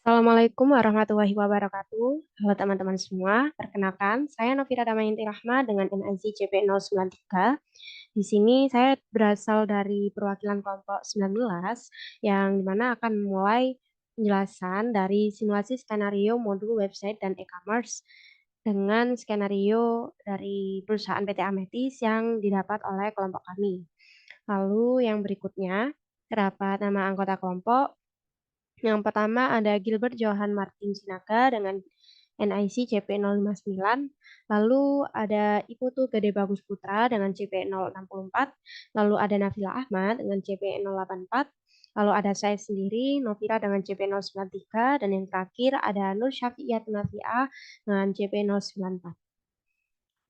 Assalamualaikum warahmatullahi wabarakatuh. Halo teman-teman semua, perkenalkan saya Novira Damayanti Rahma dengan NIC CP093. Di sini saya berasal dari perwakilan kelompok 19 yang dimana akan memulai penjelasan dari simulasi skenario modul website dan e-commerce dengan skenario dari perusahaan PT Ametis yang didapat oleh kelompok kami. Lalu yang berikutnya, terdapat nama anggota kelompok. Yang pertama ada Gilbert Johan Martin Sinaga dengan NIC CP059, lalu ada Iputu Gede Bagus Putra dengan CP064, lalu ada Nafila Ahmad dengan CP084, lalu ada saya sendiri Novira dengan CP093, dan yang terakhir ada Nur Syafi'iyat Nafi'ah dengan CP094.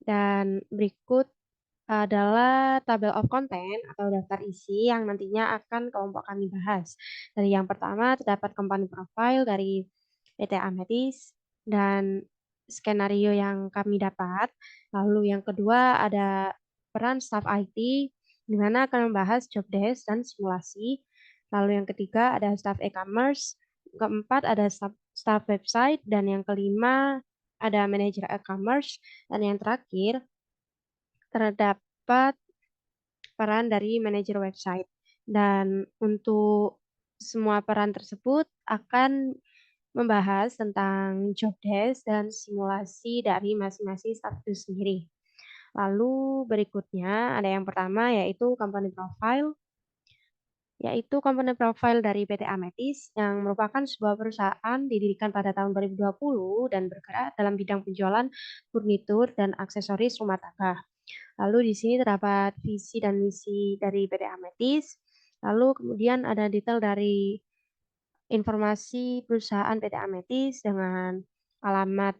Dan berikut adalah tabel of content atau daftar isi yang nantinya akan kelompok kami bahas. Dari yang pertama terdapat company profile dari PT Ametis dan skenario yang kami dapat. Lalu yang kedua ada peran staff IT di mana akan membahas job desk dan simulasi. Lalu yang ketiga ada staff e-commerce, keempat ada staff website, dan yang kelima ada manajer e-commerce, dan yang terakhir terdapat peran dari manajer website. Dan untuk semua peran tersebut akan membahas tentang job desk dan simulasi dari masing-masing staff itu sendiri. Lalu berikutnya ada yang pertama yaitu company profile, yaitu company profile dari PT Ametis yang merupakan sebuah perusahaan didirikan pada tahun 2020 dan bergerak dalam bidang penjualan furnitur dan aksesoris rumah tangga. Lalu di sini terdapat visi dan misi dari PT Ametis. Lalu kemudian ada detail dari informasi perusahaan PT Ametis dengan alamat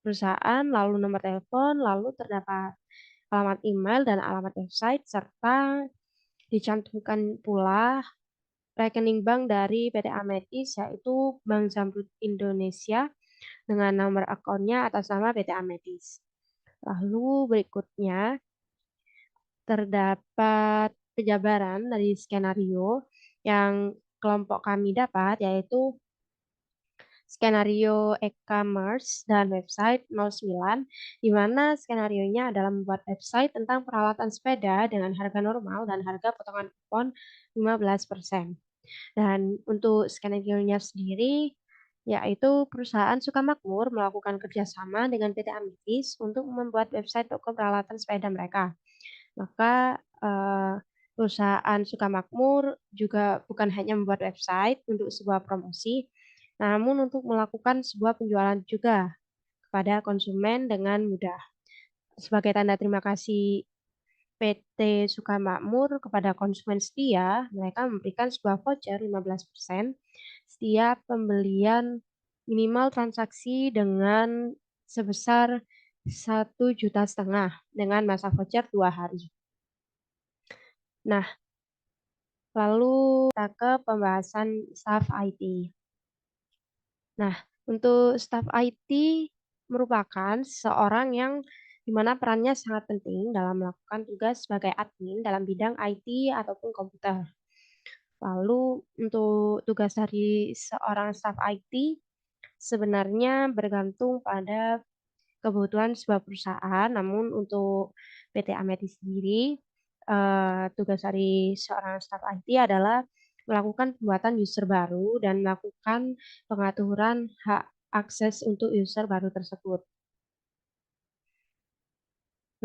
perusahaan, lalu nomor telepon, lalu terdapat alamat email dan alamat website, serta dicantumkan pula rekening bank dari PT Ametis, yaitu Bank Zamrud Indonesia dengan nomor akunnya atas nama PT Ametis. Lalu berikutnya terdapat penjabaran dari skenario yang kelompok kami dapat, yaitu skenario e-commerce dan website 09, di mana skenarionya adalah membuat website tentang peralatan sepeda dengan harga normal dan harga potongan kupon 15%. Dan untuk skenario-nya sendiri, yaitu perusahaan Sukamakmur melakukan kerjasama dengan PT Amitis untuk membuat website toko peralatan sepeda mereka. Maka perusahaan Sukamakmur juga bukan hanya membuat website untuk sebuah promosi, namun untuk melakukan sebuah penjualan juga kepada konsumen dengan mudah. Sebagai tanda terima kasih PT Sukamakmur kepada konsumen setia, mereka memberikan sebuah voucher 15% setiap pembelian minimal transaksi dengan sebesar 1,5 juta dengan masa voucher 2 hari. Nah, lalu kita ke pembahasan staff IT. Nah, untuk staff IT merupakan seorang yang dimana perannya sangat penting dalam melakukan tugas sebagai admin dalam bidang IT ataupun komputer. Lalu untuk tugas dari seorang staff IT sebenarnya bergantung pada kebutuhan sebuah perusahaan, namun untuk PT Ametis sendiri, tugas dari seorang staf IT adalah melakukan pembuatan user baru dan melakukan pengaturan hak akses untuk user baru tersebut.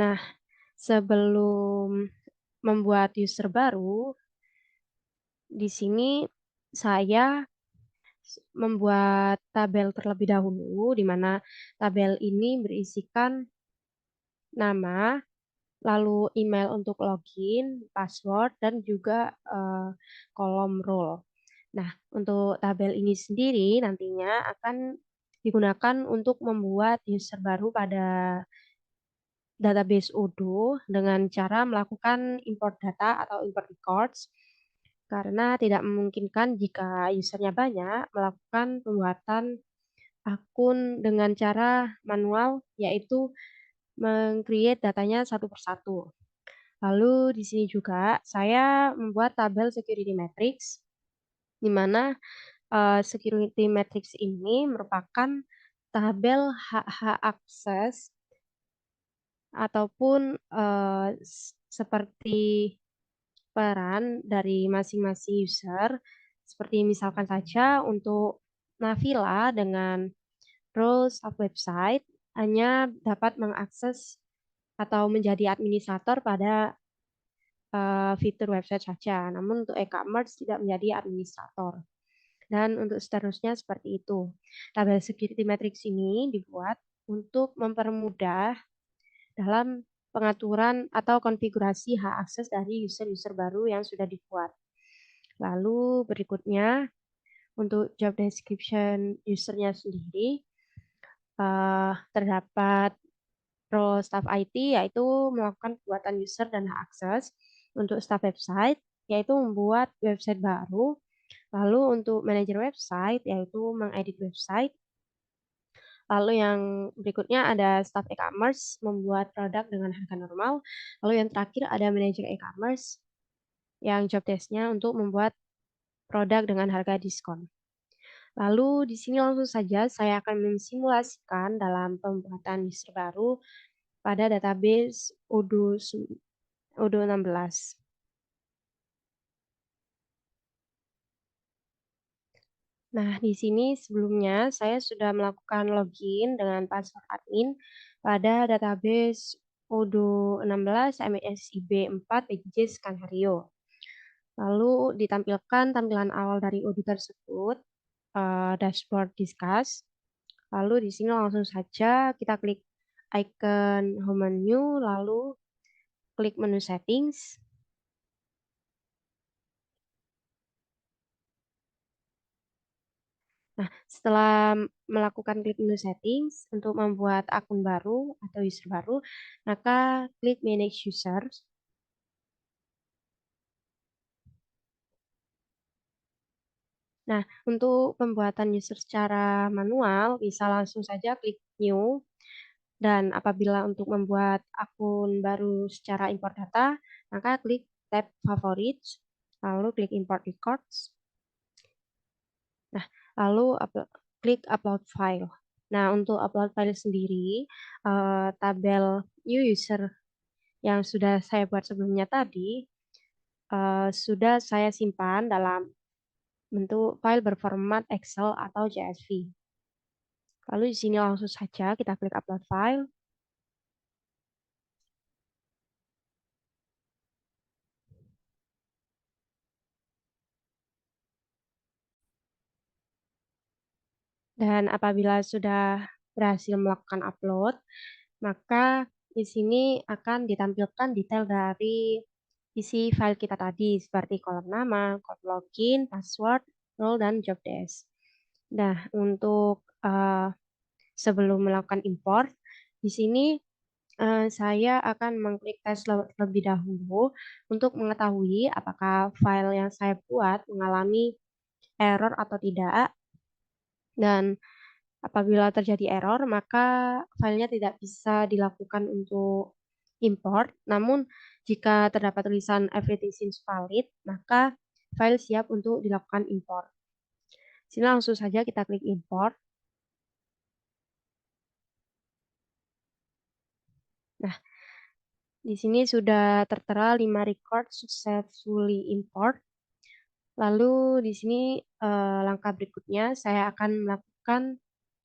Nah, sebelum membuat user baru, di sini saya membuat tabel terlebih dahulu, di mana tabel ini berisikan nama, lalu email untuk login, password, dan juga kolom role. Nah, untuk tabel ini sendiri nantinya akan digunakan untuk membuat user baru pada database Odoo dengan cara melakukan import data atau import records, karena tidak memungkinkan jika usernya banyak melakukan pembuatan akun dengan cara manual, yaitu meng-create datanya satu persatu. Lalu di sini juga saya membuat tabel security matrix, di mana security matrix ini merupakan tabel hak-hak akses ataupun seperti peran dari masing-masing user. Seperti misalkan saja untuk Navila dengan roles of website hanya dapat mengakses atau menjadi administrator pada fitur website saja. Namun untuk e-commerce tidak menjadi administrator. Dan untuk seterusnya seperti itu. Tabel security matrix ini dibuat untuk mempermudah dalam pengaturan atau konfigurasi hak akses dari user-user baru yang sudah dibuat. Lalu berikutnya untuk job description usernya sendiri terdapat role staff IT yaitu melakukan pembuatan user dan hak akses. Untuk staff website yaitu membuat website baru. Lalu untuk manajer website yaitu mengedit website. Lalu yang berikutnya ada staff e-commerce membuat produk dengan harga normal. Lalu yang terakhir ada manajer e-commerce yang job desk-nya untuk membuat produk dengan harga diskon. Lalu di sini langsung saja saya akan mensimulasikan dalam pembuatan user baru pada database Odoo 16. Nah, di sini sebelumnya saya sudah melakukan login dengan password admin pada database Odoo 16 MSIB 4 PJJ Skenario. Lalu ditampilkan tampilan awal dari Odoo tersebut, dashboard discuss. Lalu di sini langsung saja kita klik icon home menu, lalu klik menu settings. Nah, setelah melakukan klik menu settings untuk membuat akun baru atau user baru, maka klik manage users. Nah, untuk pembuatan user secara manual, bisa langsung saja klik new. Dan apabila untuk membuat akun baru secara import data, maka klik tab favorites, lalu klik import records. Nah, lalu klik upload file. Nah, untuk upload file sendiri, tabel new user yang sudah saya buat sebelumnya tadi, sudah saya simpan dalam bentuk file berformat Excel atau CSV. Lalu di sini langsung saja kita klik upload file. Dan apabila sudah berhasil melakukan upload, maka di sini akan ditampilkan detail dari isi file kita tadi, seperti kolom nama, kolom login, password, role, dan job desk. Nah, untuk sebelum melakukan import, di sini saya akan mengklik tes terlebih dahulu untuk mengetahui apakah file yang saya buat mengalami error atau tidak. Dan apabila terjadi error, maka filenya tidak bisa dilakukan untuk import. Namun, jika terdapat tulisan everything seems valid, maka file siap untuk dilakukan import. Sini langsung saja kita klik import. Nah, di sini sudah tertera 5 record successfully import. Lalu di sini langkah berikutnya saya akan melakukan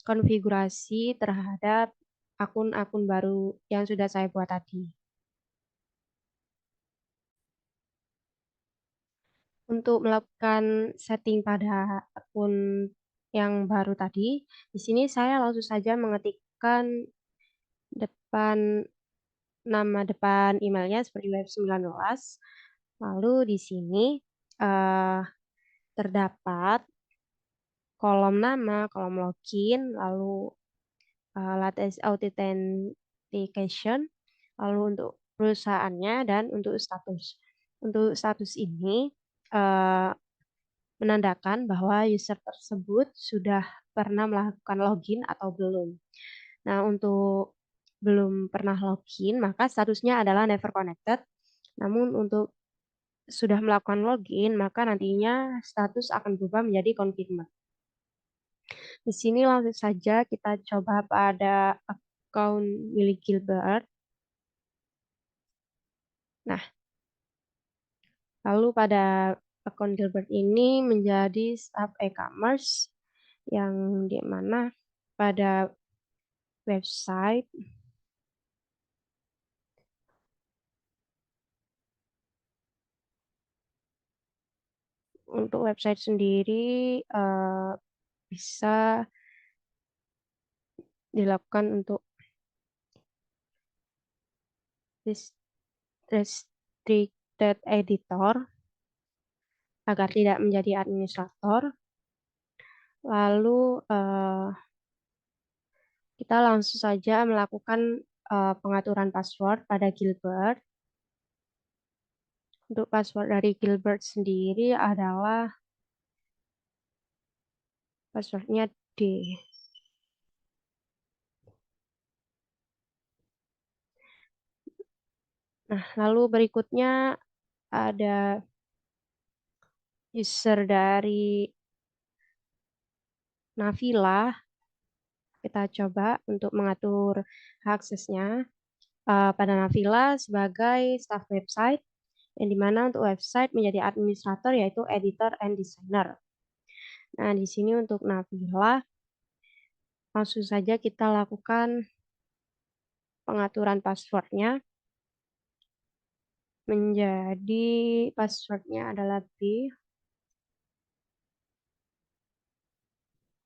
konfigurasi terhadap akun-akun baru yang sudah saya buat tadi. Untuk melakukan setting pada akun yang baru tadi, di sini saya langsung saja mengetikkan nama depan emailnya seperti web19. Lalu di sini terdapat kolom nama, kolom login, lalu latest authentication, lalu untuk perusahaannya dan untuk status. Untuk status ini menandakan bahwa user tersebut sudah pernah melakukan login atau belum. Nah, untuk belum pernah login, maka statusnya adalah never connected. Namun untuk sudah melakukan login, maka nantinya status akan berubah menjadi confirmed. Di sini langsung saja kita coba pada akun milik Gilbert. Nah, lalu pada akun Gilbert ini menjadi staff e-commerce yang di mana pada website untuk website sendiri bisa dilakukan untuk restricted editor agar tidak menjadi administrator. Lalu kita langsung saja melakukan pengaturan password pada Gilbert. Untuk password dari Gilbert sendiri adalah passwordnya D. Nah, lalu berikutnya ada user dari Navila. Kita coba untuk mengatur aksesnya pada Navila sebagai staff website, yang dimana untuk website menjadi administrator yaitu editor and designer. Nah, di sini untuk Navila, langsung saja kita lakukan pengaturan passwordnya menjadi passwordnya adalah B.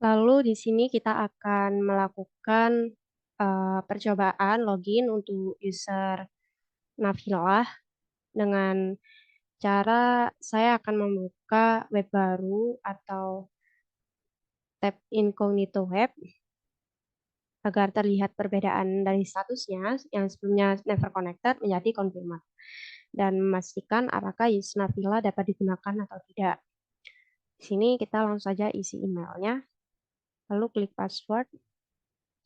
Lalu di sini kita akan melakukan percobaan login untuk user Navilah dengan cara saya akan membuka web baru atau tab incognito web agar terlihat perbedaan dari statusnya yang sebelumnya never connected menjadi confirmed dan memastikan apakah user Navila dapat digunakan atau tidak. Di sini kita langsung saja isi emailnya, lalu klik password,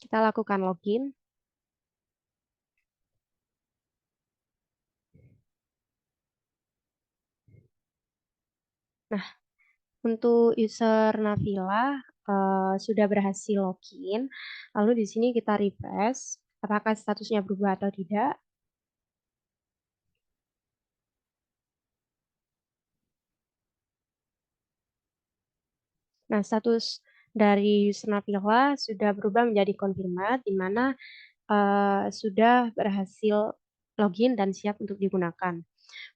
kita lakukan login. Nah, untuk user Navila sudah berhasil login. Lalu di sini kita refresh, apakah statusnya berubah atau tidak. Nah, status dari user Navila sudah berubah menjadi confirmed, di mana sudah berhasil login dan siap untuk digunakan.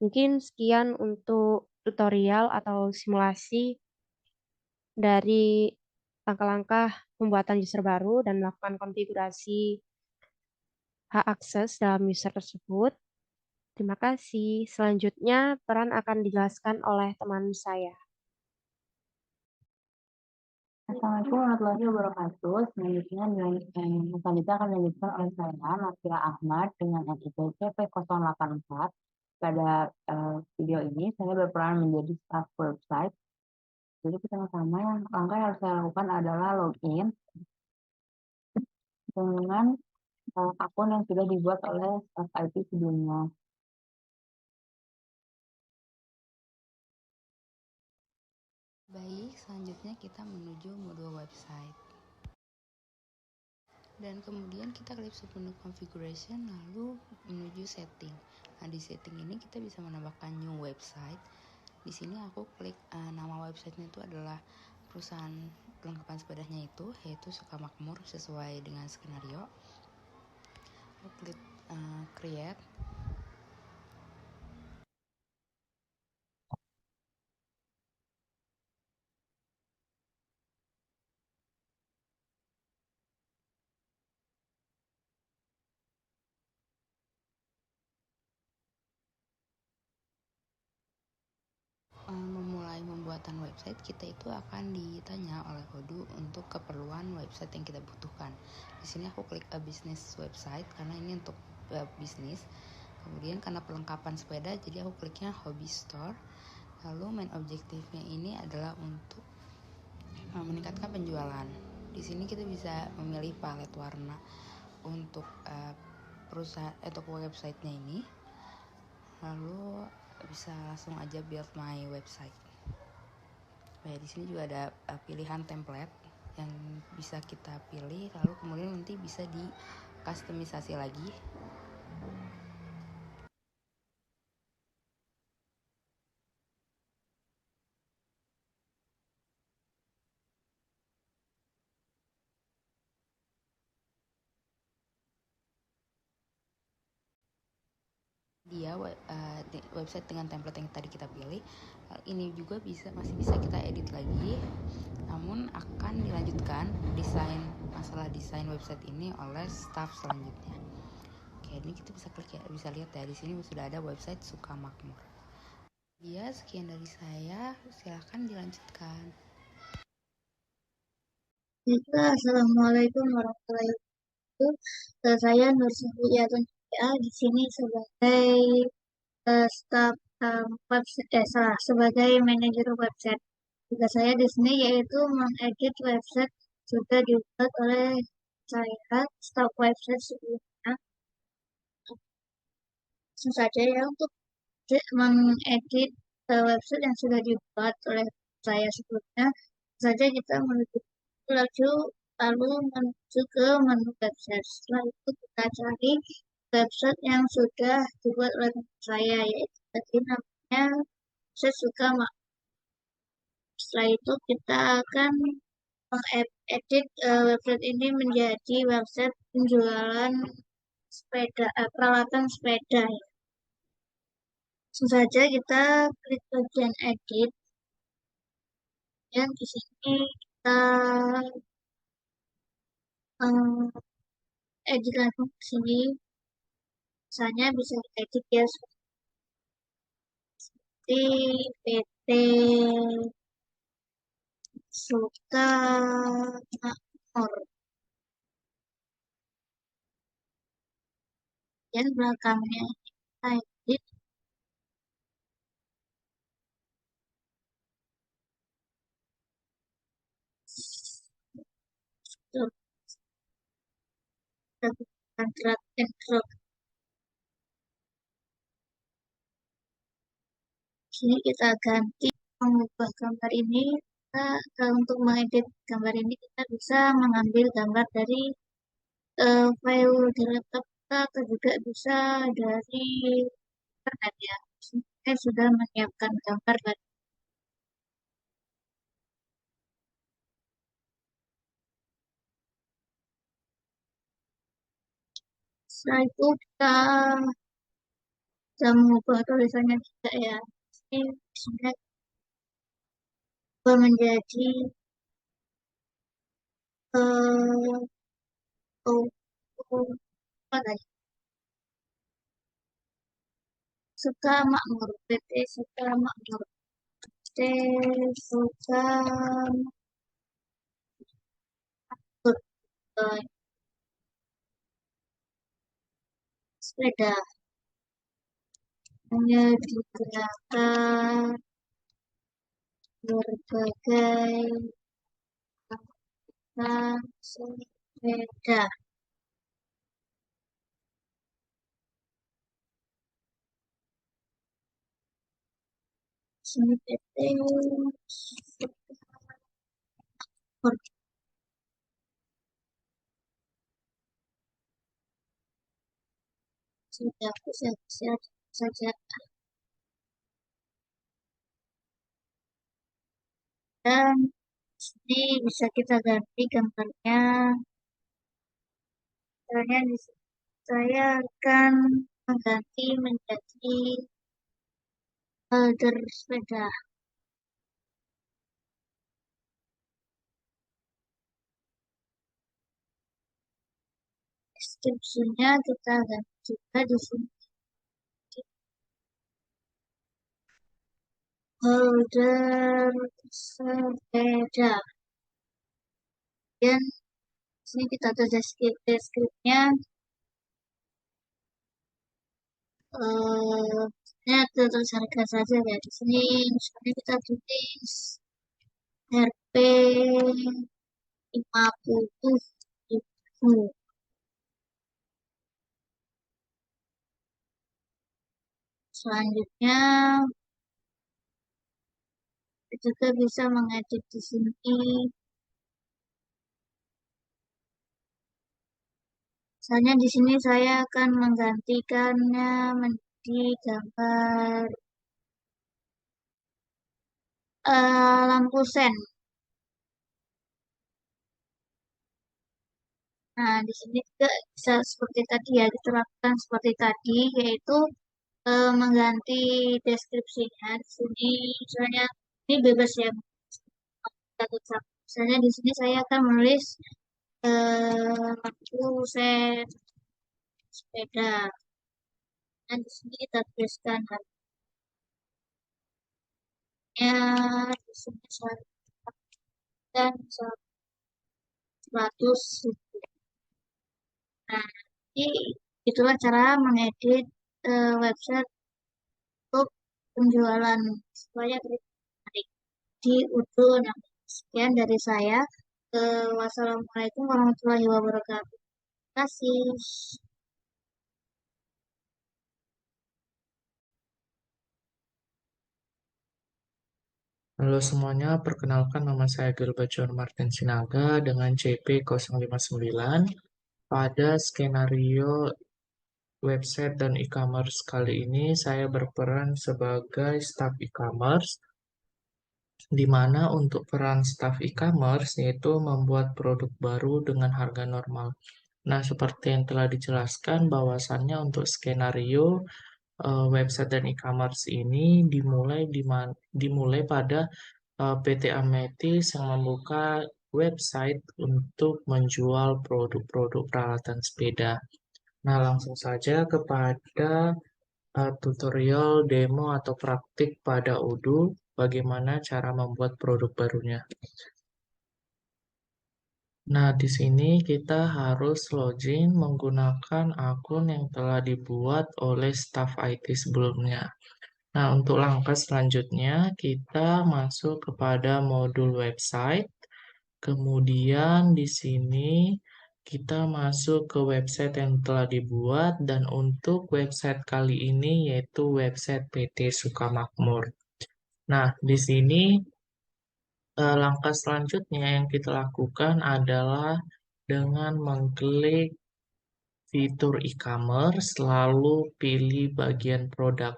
Mungkin sekian untuk tutorial atau simulasi dari langkah-langkah pembuatan user baru dan melakukan konfigurasi hak akses dalam user tersebut. Terima kasih. Selanjutnya, peran akan dijelaskan oleh teman saya. Assalamualaikum warahmatullahi wabarakatuh. Selanjutnya akan dilanjutkan oleh saya, Nafira Ahmad, dengan NIP CP084. Pada video ini, saya berperan menjadi staff website. Jadi pertama-tama langkah yang harus saya lakukan adalah login dengan akun yang sudah dibuat oleh staff IT sebelumnya. Baik, selanjutnya kita menuju modul website. Dan kemudian kita klik submenu configuration lalu menuju setting. Nah, di setting ini kita bisa menambahkan new website. Di sini aku klik nama websitenya itu adalah perusahaan perlengkapan sepedanya itu, yaitu Sukamakmur sesuai dengan skenario. Aku klik create. Memulai pembuatan website, kita itu akan ditanya oleh Odoo untuk keperluan website yang kita butuhkan. Di sini aku klik a business website karena ini untuk bisnis. Kemudian karena perlengkapan sepeda, jadi aku kliknya hobby store. Lalu main objektifnya ini adalah untuk meningkatkan penjualan. Di sini kita bisa memilih palet warna untuk perusahaan untuk websitenya ini. Lalu bisa langsung aja build my website. Di sini juga ada pilihan template. yang bisa kita pilih, lalu kemudian nanti bisa di customisasi lagi. Dia website dengan template yang tadi kita pilih, ini juga masih bisa kita edit lagi, namun akan dilanjutkan masalah desain website ini oleh staff selanjutnya. Oke, ini kita bisa klik ya, bisa lihat ya di sini sudah ada website Sukamakmur. Ya, sekian dari saya, silahkan dilanjutkan. Assalamualaikum warahmatullahi wabarakatuh. Saya Nur Syafiatun di sini sebagai staf sebagai manajer website. Tugas saya di sini yaitu mengedit website sudah dibuat oleh saya staf website sebelumnya. Langsung saja ya untuk mengedit website yang sudah dibuat oleh saya sebelumnya. Saja kita menuju lalu menuju ke menu website. Setelah itu kita cari website yang sudah dibuat oleh saya, yaitu tadi namanya website Sukamakmur. Setelah itu kita akan mengedit website ini menjadi website penjualan peralatan sepeda. Langsung saja kita klik bagian edit. Dan di sini kita edit langsung ke sini. Misalnya bisa edit ya seperti PT Sukamakmur. Dan belakangnya kita edit kita drag and drop. Sini kita ganti mengubah gambar ini. Untuk mengedit gambar ini kita bisa mengambil gambar dari file di laptop kita atau juga bisa dari internet ya. Saya sudah menyiapkan gambar tadi. Setelah itu kita mengubah tulisannya juga ya. Ini sudah menjadi eh oh, oh, apa tadi? Sukamakmur, PT Sukamakmur, PT Sukamakmur, eh, sepeda hanya digunakan berbagai macam sepeda. Sini PT Sukamakmur. Sudah bisa saja dan ini bisa kita ganti gambarnya. Caranya di sini saya akan mengganti menjadi folder sepeda. Deskripsinya kita ganti juga di sini. Folder sepeda. Dan sini kita tulis deskripsinya. Ini terus harga saja ya. Di sini misalnya kita tulis RP 50.000. Selanjutnya kita juga bisa mengedit di sini Misalnya di sini saya akan menggantikannya menjadi gambar lampu sen. Nah, di sini juga bisa seperti tadi ya, kita lakukan seperti tadi, yaitu mengganti deskripsinya. Di sini misalnya ini bebas ya, kita tutup. Misalnya di sini saya akan menulis lampu sen sepeda. Nah, di sini kita tuliskan harganya, di sini saya dan 100. Nah, jadi itulah cara mengedit website untuk penjualan supaya menarik di Udun. Nah, sekian dari saya. Wassalamualaikum warahmatullahi wabarakatuh. Terima kasih. Halo semuanya, perkenalkan nama saya Gilbert John Martin Sinaga dengan CP059. Pada skenario website dan e-commerce kali ini, saya berperan sebagai staff e-commerce, di mana untuk peran staff e-commerce yaitu membuat produk baru dengan harga normal. Nah, seperti yang telah dijelaskan bahwasannya untuk skenario website dan e-commerce ini dimulai pada PT Ametis yang membuka website untuk menjual produk-produk peralatan sepeda. Nah, langsung saja kepada tutorial demo atau praktik pada Odoo bagaimana cara membuat produk barunya. Nah, di sini kita harus login menggunakan akun yang telah dibuat oleh staf IT sebelumnya. Nah, untuk langkah selanjutnya, kita masuk kepada modul website. Kemudian di sini kita masuk ke website yang telah dibuat dan untuk website kali ini yaitu website PT Sukamakmur. Nah, di sini langkah selanjutnya yang kita lakukan adalah dengan mengklik fitur e-commerce lalu pilih bagian produk.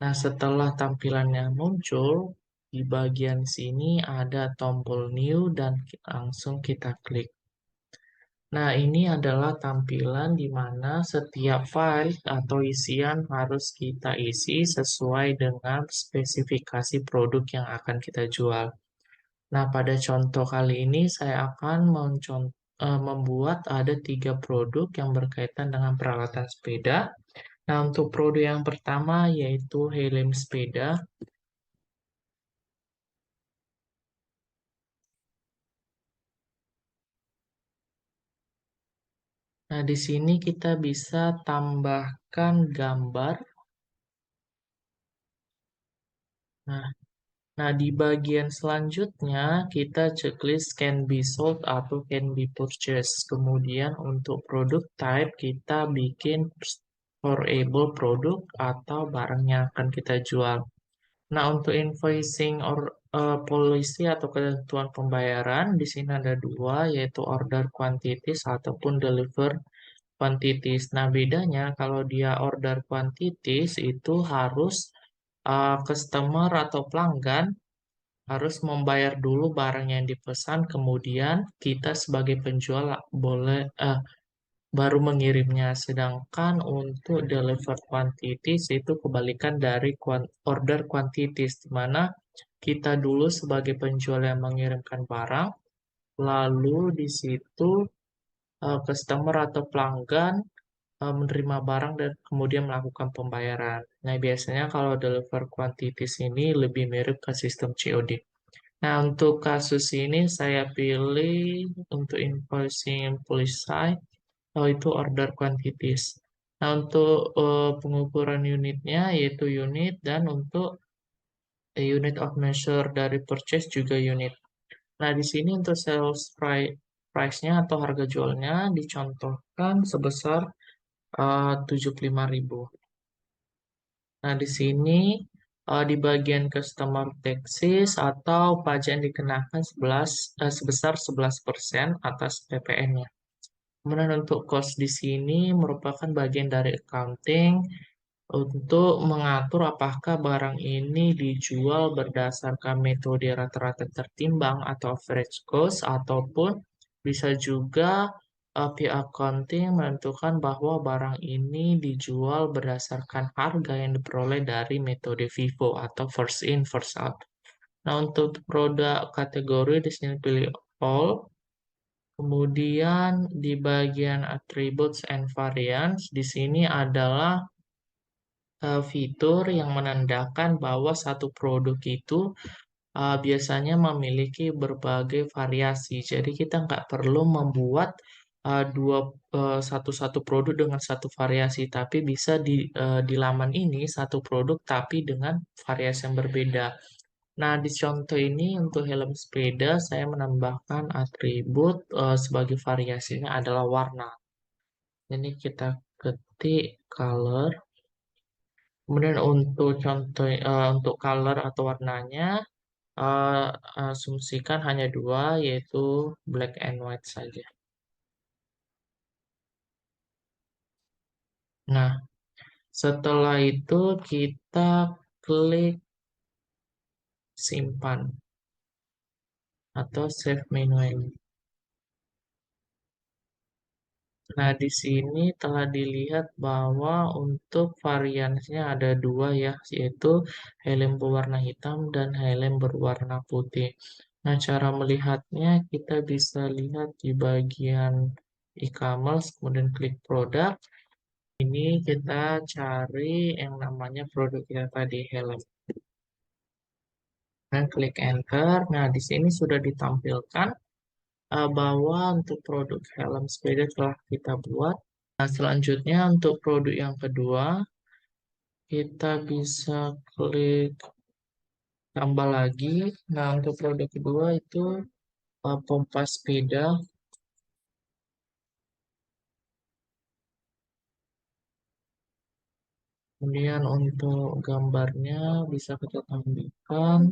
Nah, setelah tampilannya muncul, di bagian sini ada tombol new dan langsung kita klik. Nah, ini adalah tampilan di mana setiap file atau isian harus kita isi sesuai dengan spesifikasi produk yang akan kita jual. Nah, pada contoh kali ini saya akan membuat ada 3 produk yang berkaitan dengan peralatan sepeda. Nah, untuk produk yang pertama yaitu helm sepeda. Nah, di sini kita bisa tambahkan gambar. Nah, di bagian selanjutnya kita checklist can be sold atau can be purchased. Kemudian untuk produk type kita bikin storeable produk atau barang yang akan kita jual. Nah, untuk invoicing policy atau ketentuan pembayaran di sini ada 2 yaitu order quantities ataupun deliver quantities. Nah, bedanya kalau dia order quantities itu harus customer atau pelanggan harus membayar dulu barang yang dipesan, kemudian kita sebagai penjual boleh baru mengirimnya. Sedangkan untuk deliver quantities itu kebalikan dari order quantities, di mana kita dulu sebagai penjual yang mengirimkan barang, lalu di situ customer atau pelanggan menerima barang dan kemudian melakukan pembayaran. Nah, biasanya kalau deliver quantities ini lebih mirip ke sistem COD. Nah, untuk kasus ini saya pilih untuk invoicing policy, itu order quantities. Nah, untuk pengukuran unitnya yaitu unit dan untuk unit of measure dari purchase juga unit. Nah, di sini untuk sales price-nya atau harga jualnya dicontohkan sebesar 75.000. Nah, di sini di bagian customer taxes atau pajak yang dikenakan sebesar 11% atas PPN-nya. Kemudian untuk cost di sini merupakan bagian dari accounting untuk mengatur apakah barang ini dijual berdasarkan metode rata-rata tertimbang atau average cost, ataupun bisa juga pihak accounting menentukan bahwa barang ini dijual berdasarkan harga yang diperoleh dari metode FIFO atau first in first out. Nah, untuk produk kategori di sini pilih all. Kemudian di bagian attributes and variants di sini adalah fitur yang menandakan bahwa satu produk itu biasanya memiliki berbagai variasi. Jadi kita nggak perlu membuat satu-satu produk dengan satu variasi, tapi bisa di laman ini satu produk tapi dengan variasi yang berbeda. Nah, di contoh ini untuk helm sepeda saya menambahkan atribut sebagai variasinya adalah warna. Ini kita ketik color. Kemudian untuk contoh untuk color atau warnanya eh, asumsikan hanya dua, yaitu black and white saja. Nah, setelah itu kita klik simpan atau save manually. Nah, di sini telah dilihat bahwa untuk variannya ada dua ya, yaitu helm berwarna hitam dan helm berwarna putih. Nah, cara melihatnya kita bisa lihat di bagian e-commerce, kemudian klik produk. Ini kita cari yang namanya produk kita tadi, helm. Dan klik enter. Nah, di sini sudah ditampilkan bahwa untuk produk helm sepeda telah kita buat. Nah, selanjutnya untuk produk yang kedua, kita bisa klik tambah lagi. Nah, untuk produk kedua itu pompa sepeda. Kemudian untuk gambarnya bisa kita tampilkan.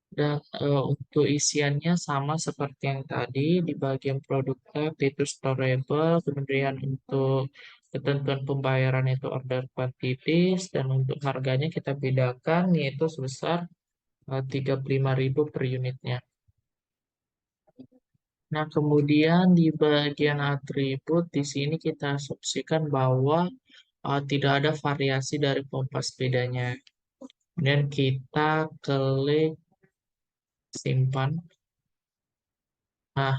Dan untuk isiannya sama seperti yang tadi, di bagian produk tab itu storable, kemudian untuk ketentuan pembayaran itu order quantities, dan untuk harganya kita bedakan yaitu sebesar 35.000 per unitnya. Nah, kemudian di bagian atribut di sini kita asumsikan bahwa tidak ada variasi dari pompa sepedanya. Kemudian kita klik simpan. Nah,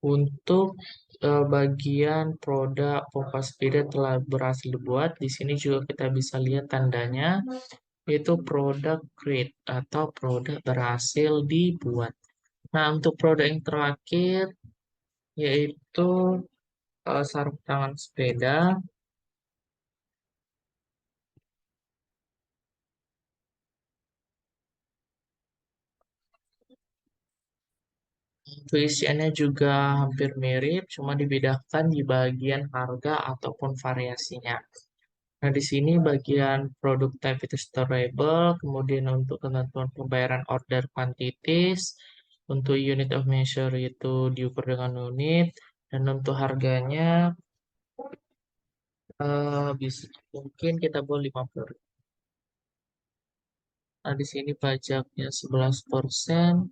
untuk bagian produk pompa sepeda telah berhasil dibuat. Di sini juga kita bisa lihat tandanya, yaitu produk create atau produk berhasil dibuat. Nah, untuk produk yang terakhir, yaitu sarung tangan sepeda. Untuk isiannya juga hampir mirip, cuma dibedakan di bagian harga ataupun variasinya. Nah, di sini bagian produk type itu storable, kemudian untuk ketentuan pembayaran order quantities, untuk unit of measure itu diukur dengan unit, dan untuk harganya bisa mungkin kita buat 50. Nah, di sini pajaknya 11%.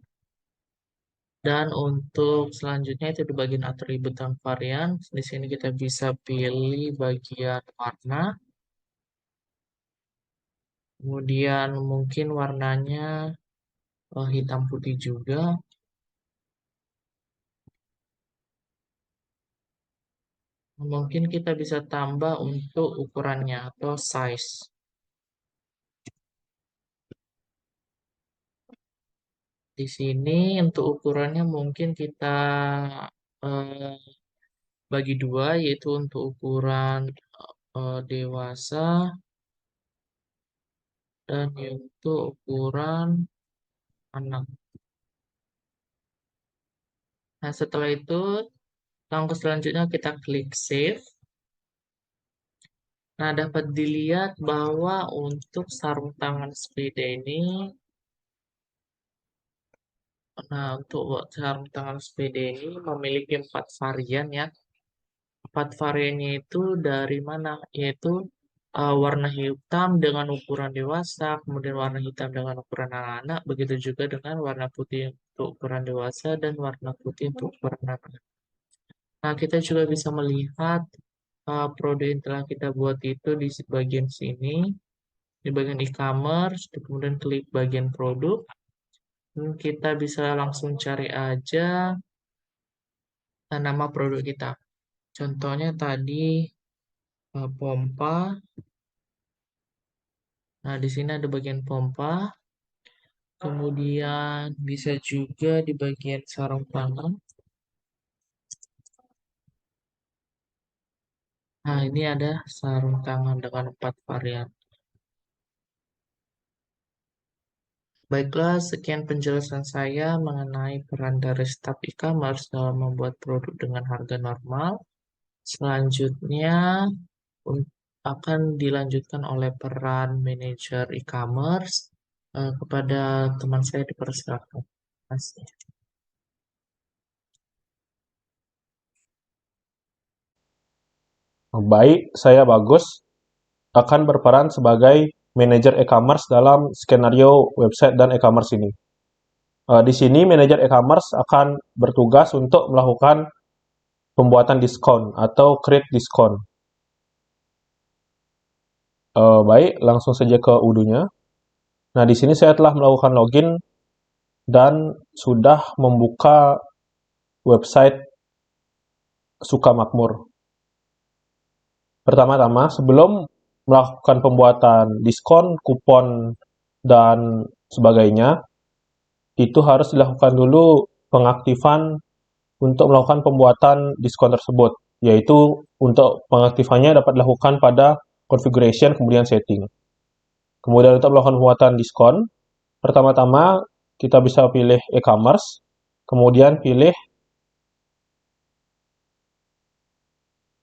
Dan untuk selanjutnya itu di bagian atribut dan varian. Di sini kita bisa pilih bagian warna. Kemudian mungkin warnanya hitam putih juga. Mungkin kita bisa tambah untuk ukurannya atau size. Di sini untuk ukurannya mungkin kita eh, bagi dua, yaitu untuk ukuran dewasa dan untuk ukuran anak. Nah, setelah itu langkah selanjutnya kita klik save. Nah, dapat dilihat bahwa untuk sarung tangan sepeda ini, nah untuk sarung tangan sepeda ini memiliki 4 varian ya. 4 variannya itu dari mana? Yaitu warna hitam dengan ukuran dewasa, kemudian warna hitam dengan ukuran anak-anak, begitu juga dengan warna putih untuk ukuran dewasa dan warna putih untuk ukuran anak-anak. Nah, kita juga bisa melihat produk yang telah kita buat itu di bagian sini, di bagian e-commerce, kemudian klik bagian produk. Kita bisa langsung cari aja nama produk kita. Contohnya tadi pompa. Nah, di sini ada bagian pompa. Kemudian bisa juga di bagian sarung tangan. Nah, ini ada sarung tangan dengan 4 varian. Baiklah, sekian penjelasan saya mengenai peran dari staf e-commerce dalam membuat produk dengan harga normal. Selanjutnya akan dilanjutkan oleh peran manajer e-commerce. Kepada teman saya dipersilakan. Terima kasih. Baik, saya Bagus akan berperan sebagai manajer e-commerce dalam skenario website dan e-commerce ini. Di sini manajer e-commerce akan bertugas untuk melakukan pembuatan diskon atau create diskon. Baik, langsung saja ke Udo-nya. Nah, di sini saya telah melakukan login dan sudah membuka website Sukamakmur. Pertama-tama, sebelum melakukan pembuatan diskon, kupon, dan sebagainya, itu harus dilakukan dulu pengaktifan untuk melakukan pembuatan diskon tersebut, yaitu untuk pengaktifannya dapat dilakukan pada configuration kemudian setting. Kemudian untuk melakukan pembuatan diskon, pertama-tama kita bisa pilih e-commerce, kemudian pilih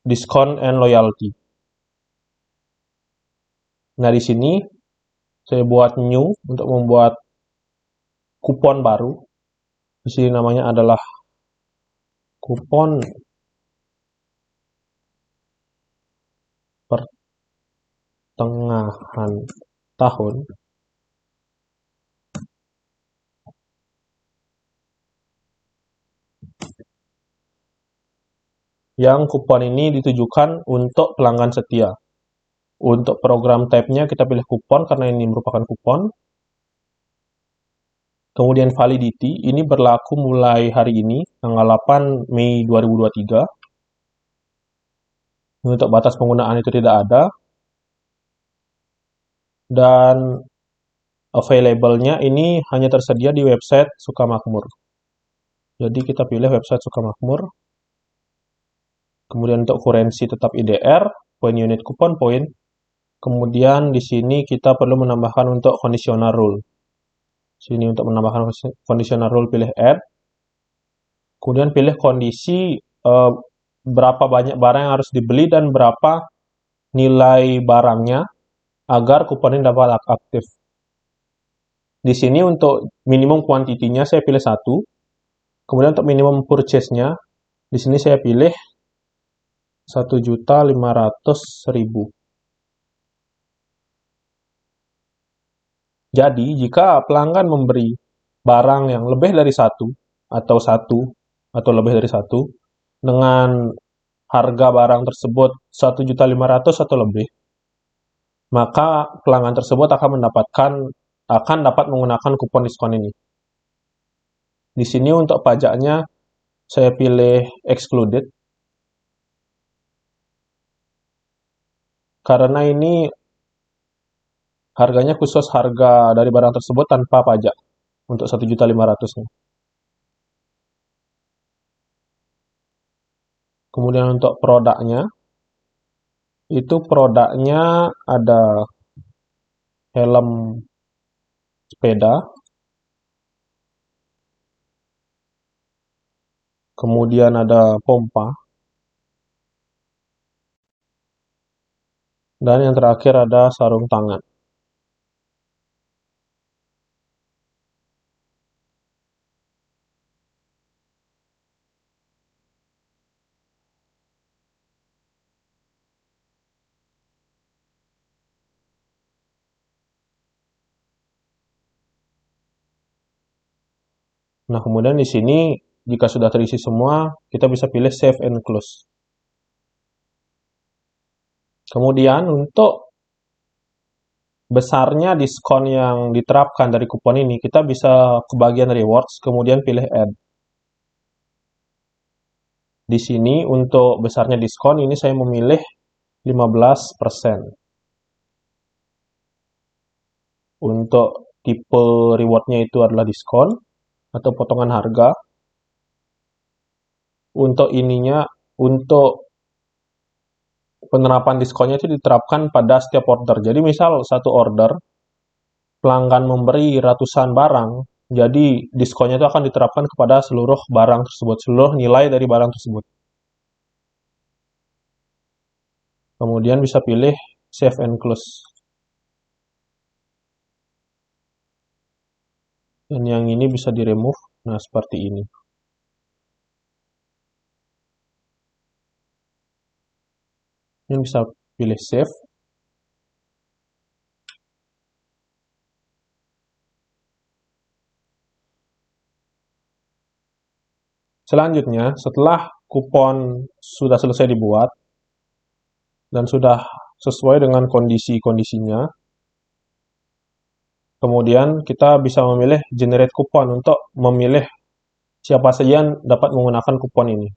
discount and loyalty. Nah, di sini saya buat new untuk membuat kupon baru. Di sini namanya adalah kupon pertengahan tahun. Yang kupon ini ditujukan untuk pelanggan setia. Untuk program type-nya kita pilih kupon karena ini merupakan kupon. Kemudian validity, ini berlaku mulai hari ini, tanggal 8 Mei 2023. Untuk batas penggunaan itu tidak ada. Dan available-nya ini hanya tersedia di website Sukamakmur. Jadi kita pilih website Sukamakmur. Kemudian untuk currency tetap IDR, point unit kupon point. Kemudian di sini kita perlu menambahkan untuk conditional rule. Sini untuk menambahkan conditional rule pilih add. Kemudian pilih kondisi berapa banyak barang yang harus dibeli dan berapa nilai barangnya agar kupon ini dapat aktif. Di sini untuk minimum kuantitinya saya pilih 1. Kemudian untuk minimum purchase-nya di sini saya pilih 1.500.000. Jadi, jika pelanggan memberi barang yang lebih dari 1 atau lebih dari 1 dengan harga barang tersebut 1.500.000 atau lebih, maka pelanggan tersebut akan dapat menggunakan kupon diskon ini. Di sini untuk pajaknya saya pilih excluded karena ini harganya khusus harga dari barang tersebut tanpa pajak untuk 1.500.000-nya. Kemudian untuk produknya, itu produknya ada helm sepeda, kemudian ada pompa, dan yang terakhir ada sarung tangan. Nah, kemudian di sini jika sudah terisi semua, kita bisa pilih Save and Close. Kemudian untuk besarnya diskon yang diterapkan dari kupon ini, kita bisa ke bagian Rewards, kemudian pilih Add. Di sini untuk besarnya diskon ini saya memilih 15%. Untuk tipe rewardnya itu adalah diskon atau potongan harga. Untuk untuk penerapan diskonnya itu diterapkan pada setiap order. Jadi misal satu order, pelanggan memberi ratusan barang, jadi diskonnya itu akan diterapkan kepada seluruh barang tersebut, seluruh nilai dari barang tersebut. Kemudian bisa pilih Save and Close. Dan yang ini bisa di-remove. Nah, seperti ini. Ini bisa pilih Save. Selanjutnya, setelah kupon sudah selesai dibuat dan sudah sesuai dengan kondisi-kondisinya, kemudian kita bisa memilih Generate Coupon untuk memilih siapa saja yang dapat menggunakan kupon ini.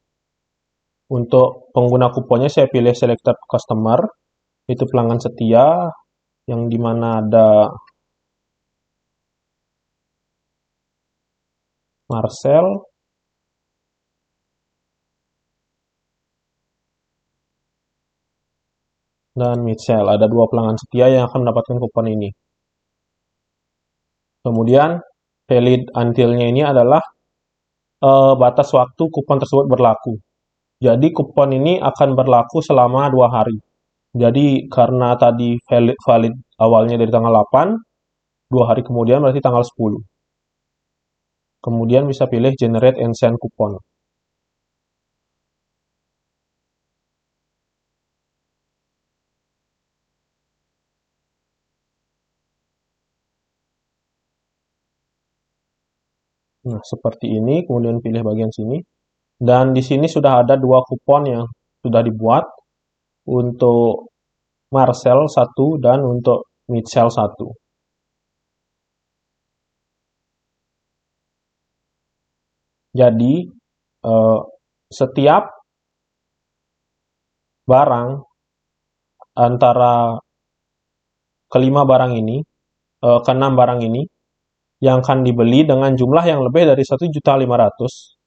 Untuk pengguna kuponnya saya pilih Selected Customer, itu pelanggan setia, yang dimana ada Marcel, dan Mitchell. Ada dua pelanggan setia yang akan mendapatkan kupon ini. Kemudian, valid until-nya ini adalah batas waktu kupon tersebut berlaku. Jadi, kupon ini akan berlaku selama 2 hari. Jadi, karena tadi valid awalnya dari tanggal 8, 2 hari kemudian berarti tanggal 10. Kemudian bisa pilih Generate and Send Coupon. Nah, seperti ini, kemudian pilih bagian sini. Dan di sini sudah ada 2 kupon yang sudah dibuat untuk Marcel 1 dan untuk Mitchell 1. Jadi, setiap barang antara kelima barang ini, keenam barang ini, yang akan dibeli dengan jumlah yang lebih dari 1.500.000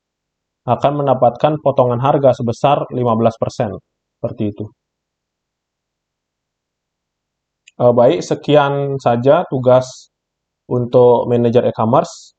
akan mendapatkan potongan harga sebesar 15%. Seperti itu. Baik, sekian saja tugas untuk manajer e-commerce.